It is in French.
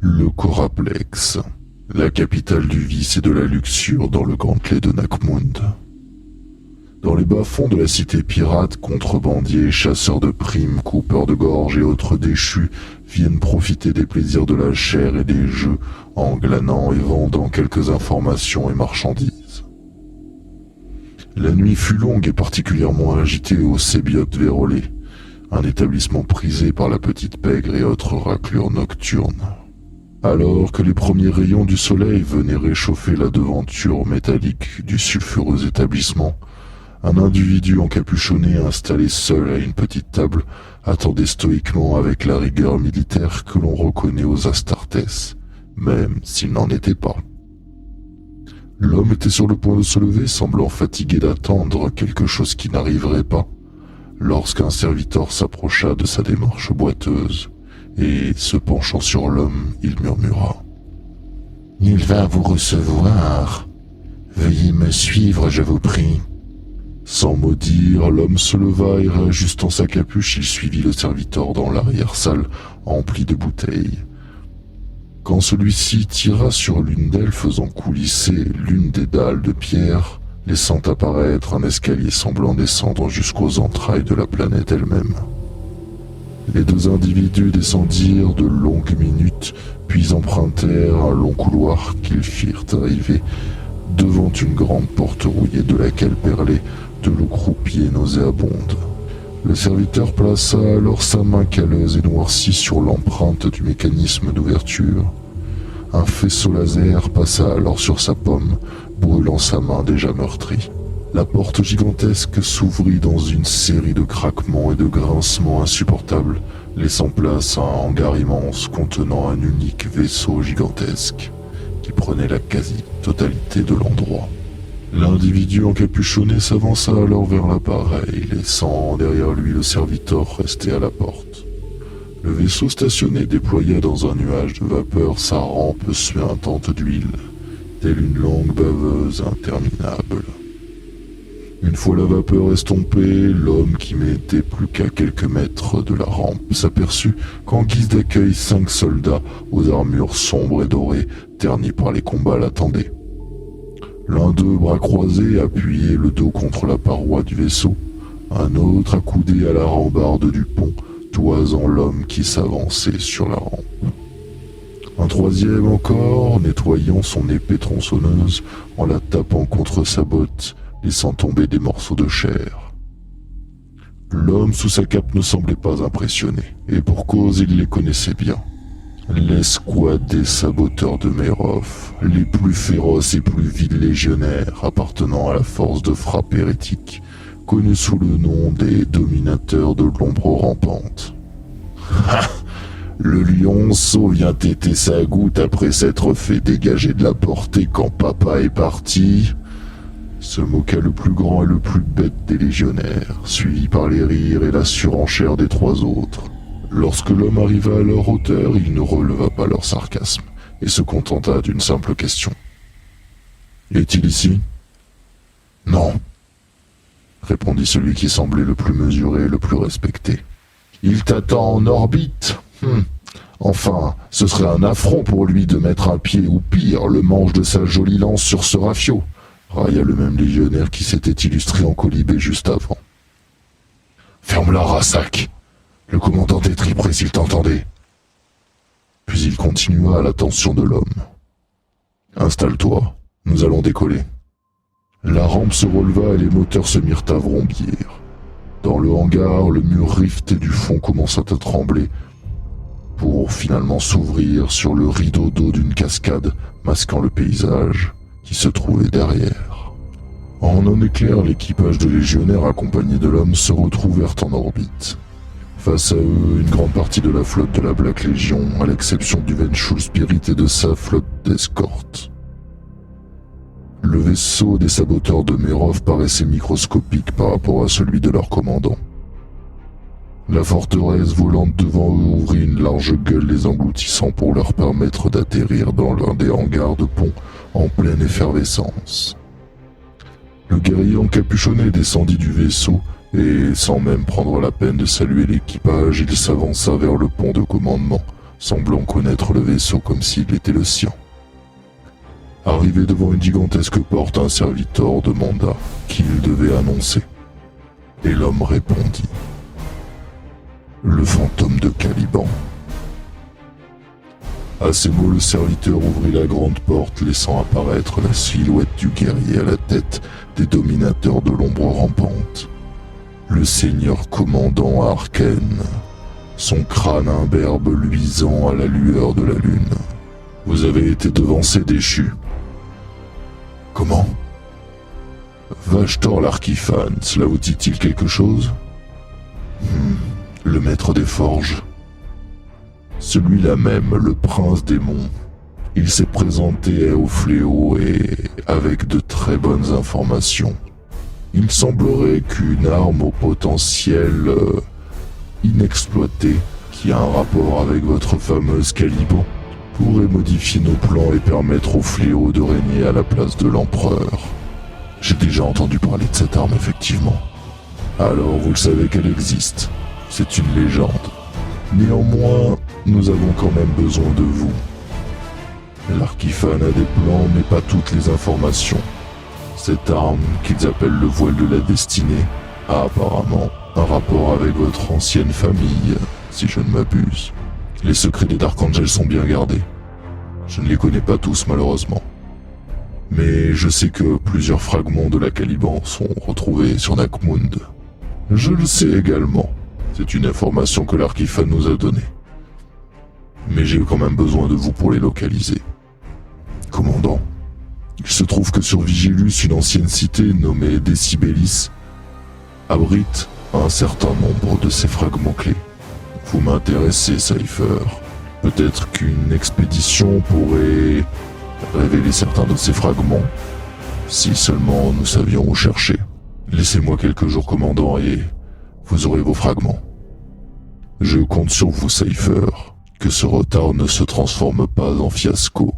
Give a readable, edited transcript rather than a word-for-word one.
Le Coraplex, la capitale du vice et de la luxure dans le gantelet de Nakmund. Dans les bas-fonds de la cité pirate, contrebandiers, chasseurs de primes, coupeurs de gorge et autres déchus viennent profiter des plaisirs de la chair et des jeux en glanant et vendant quelques informations et marchandises. La nuit fut longue et particulièrement agitée au Sébiote Vérolé, un établissement prisé par la petite pègre et autres raclures nocturnes. Alors que les premiers rayons du soleil venaient réchauffer la devanture métallique du sulfureux établissement, un individu encapuchonné installé seul à une petite table attendait stoïquement avec la rigueur militaire que l'on reconnaît aux Astartés, même s'il n'en était pas. L'homme était sur le point de se lever, semblant fatigué d'attendre quelque chose qui n'arriverait pas, lorsqu'un serviteur s'approcha de sa démarche boiteuse, et, se penchant sur l'homme, il murmura « Il va vous recevoir. Veuillez me suivre, je vous prie. » Sans mot dire, l'homme se leva et réajustant sa capuche, il suivit le serviteur dans l'arrière-salle emplie de bouteilles. Quand celui-ci tira sur l'une d'elles, faisant coulisser l'une des dalles de pierre, laissant apparaître un escalier semblant descendre jusqu'aux entrailles de la planète elle-même. Les deux individus descendirent de longues minutes, puis empruntèrent un long couloir qu'ils firent arriver devant une grande porte rouillée de laquelle perlait de l'eau croupie et nauséabonde. Le serviteur plaça alors sa main calleuse et noircie sur l'empreinte du mécanisme d'ouverture. Un faisceau laser passa alors sur sa paume, brûlant sa main déjà meurtrie. La porte gigantesque s'ouvrit dans une série de craquements et de grincements insupportables, laissant place à un hangar immense contenant un unique vaisseau gigantesque qui prenait la quasi-totalité de l'endroit. L'individu encapuchonné s'avança alors vers l'appareil, laissant derrière lui le serviteur resté à la porte. Le vaisseau stationné déploya dans un nuage de vapeur sa rampe suintante d'huile, telle une langue baveuse interminable. Une fois la vapeur estompée, l'homme qui n'était plus qu'à quelques mètres de la rampe s'aperçut qu'en guise d'accueil 5 soldats aux armures sombres et dorées, ternies par les combats, l'attendaient. L'un d'eux, bras croisés, appuyait le dos contre la paroi du vaisseau, un autre accoudé à la rambarde du pont, toisant l'homme qui s'avançait sur la rampe. Un troisième encore, nettoyant son épée tronçonneuse en la tapant contre sa botte, laissant tomber des morceaux de chair. L'homme sous sa cape ne semblait pas impressionné, et pour cause il les connaissait bien. L'escouade des saboteurs de Mérov, les plus féroces et plus vils légionnaires appartenant à la force de frappe hérétique, connus sous le nom des dominateurs de l'ombre rampante. Le lionceau vient téter sa goutte après s'être fait dégager de la portée quand papa est parti, se moqua le plus grand et le plus bête des légionnaires, suivi par les rires et la surenchère des 3 autres. Lorsque l'homme arriva à leur hauteur, il ne releva pas leur sarcasme et se contenta d'une simple question. « Est-il ici ?»« Non, » répondit celui qui semblait le plus mesuré et le plus respecté. « Il t'attend en orbite. Enfin, ce serait un affront pour lui de mettre un pied ou pire, le manche de sa jolie lance sur ce rafio. » railla le même légionnaire qui s'était illustré en colibé juste avant. « Ferme-la, Rassac. Le commandant est tripré s'il t'entendait. » Puis il continua à l'attention de l'homme. « Installe-toi, nous allons décoller. » La rampe se releva et les moteurs se mirent à vrombir. Dans le hangar, le mur riveté du fond commença à trembler, pour finalement s'ouvrir sur le rideau d'eau d'une cascade masquant le paysage qui se trouvait derrière. En un éclair, l'équipage de légionnaires accompagné de l'homme se retrouvèrent en orbite. Face à eux, une grande partie de la flotte de la Black Legion, à l'exception du Vengeful Spirit et de sa flotte d'escorte. Le vaisseau des saboteurs de Mérov paraissait microscopique par rapport à celui de leur commandant. La forteresse volante devant eux ouvrit une large gueule les engloutissant pour leur permettre d'atterrir dans l'un des hangars de pont en pleine effervescence. Le guerrier encapuchonné descendit du vaisseau et, sans même prendre la peine de saluer l'équipage, il s'avança vers le pont de commandement semblant connaître le vaisseau comme s'il était le sien. Arrivé devant une gigantesque porte, un serviteur demanda qui il devait annoncer. Et l'homme répondit. Le fantôme de Caliban. À ces mots, le serviteur ouvrit la grande porte, laissant apparaître la silhouette du guerrier à la tête des dominateurs de l'ombre rampante. Le seigneur commandant Arken, son crâne imberbe luisant à la lueur de la lune. Vous avez été devancé, déchu. Comment? Vashtor l'Archiphane, cela vous dit-il quelque chose? Le maître des forges. Celui-là même, le prince démon. Il s'est présenté au fléau et avec de très bonnes informations. Il semblerait qu'une arme au potentiel inexploité, qui a un rapport avec votre fameuse Caliban, pourrait modifier nos plans et permettre au fléau de régner à la place de l'empereur. J'ai déjà entendu parler de cette arme, effectivement. Alors vous le savez qu'elle existe. C'est une légende. Néanmoins, nous avons quand même besoin de vous. L'Archiphane a des plans, mais pas toutes les informations. Cette arme, qu'ils appellent le voile de la destinée, a apparemment un rapport avec votre ancienne famille, si je ne m'abuse. Les secrets des Dark Angels sont bien gardés. Je ne les connais pas tous, malheureusement. Mais je sais que plusieurs fragments de la Caliban sont retrouvés sur Nakmund. Je le sais également. C'est une information que l'Archiphane nous a donnée. Mais j'ai quand même besoin de vous pour les localiser. Commandant, il se trouve que sur Vigilus, une ancienne cité nommée Decibellis abrite un certain nombre de ces fragments clés. Vous m'intéressez, Cypher. Peut-être qu'une expédition pourrait révéler certains de ces fragments, si seulement nous savions où chercher. Laissez-moi quelques jours, commandant, et vous aurez vos fragments. Je compte sur vous, Cypher, que ce retard ne se transforme pas en fiasco.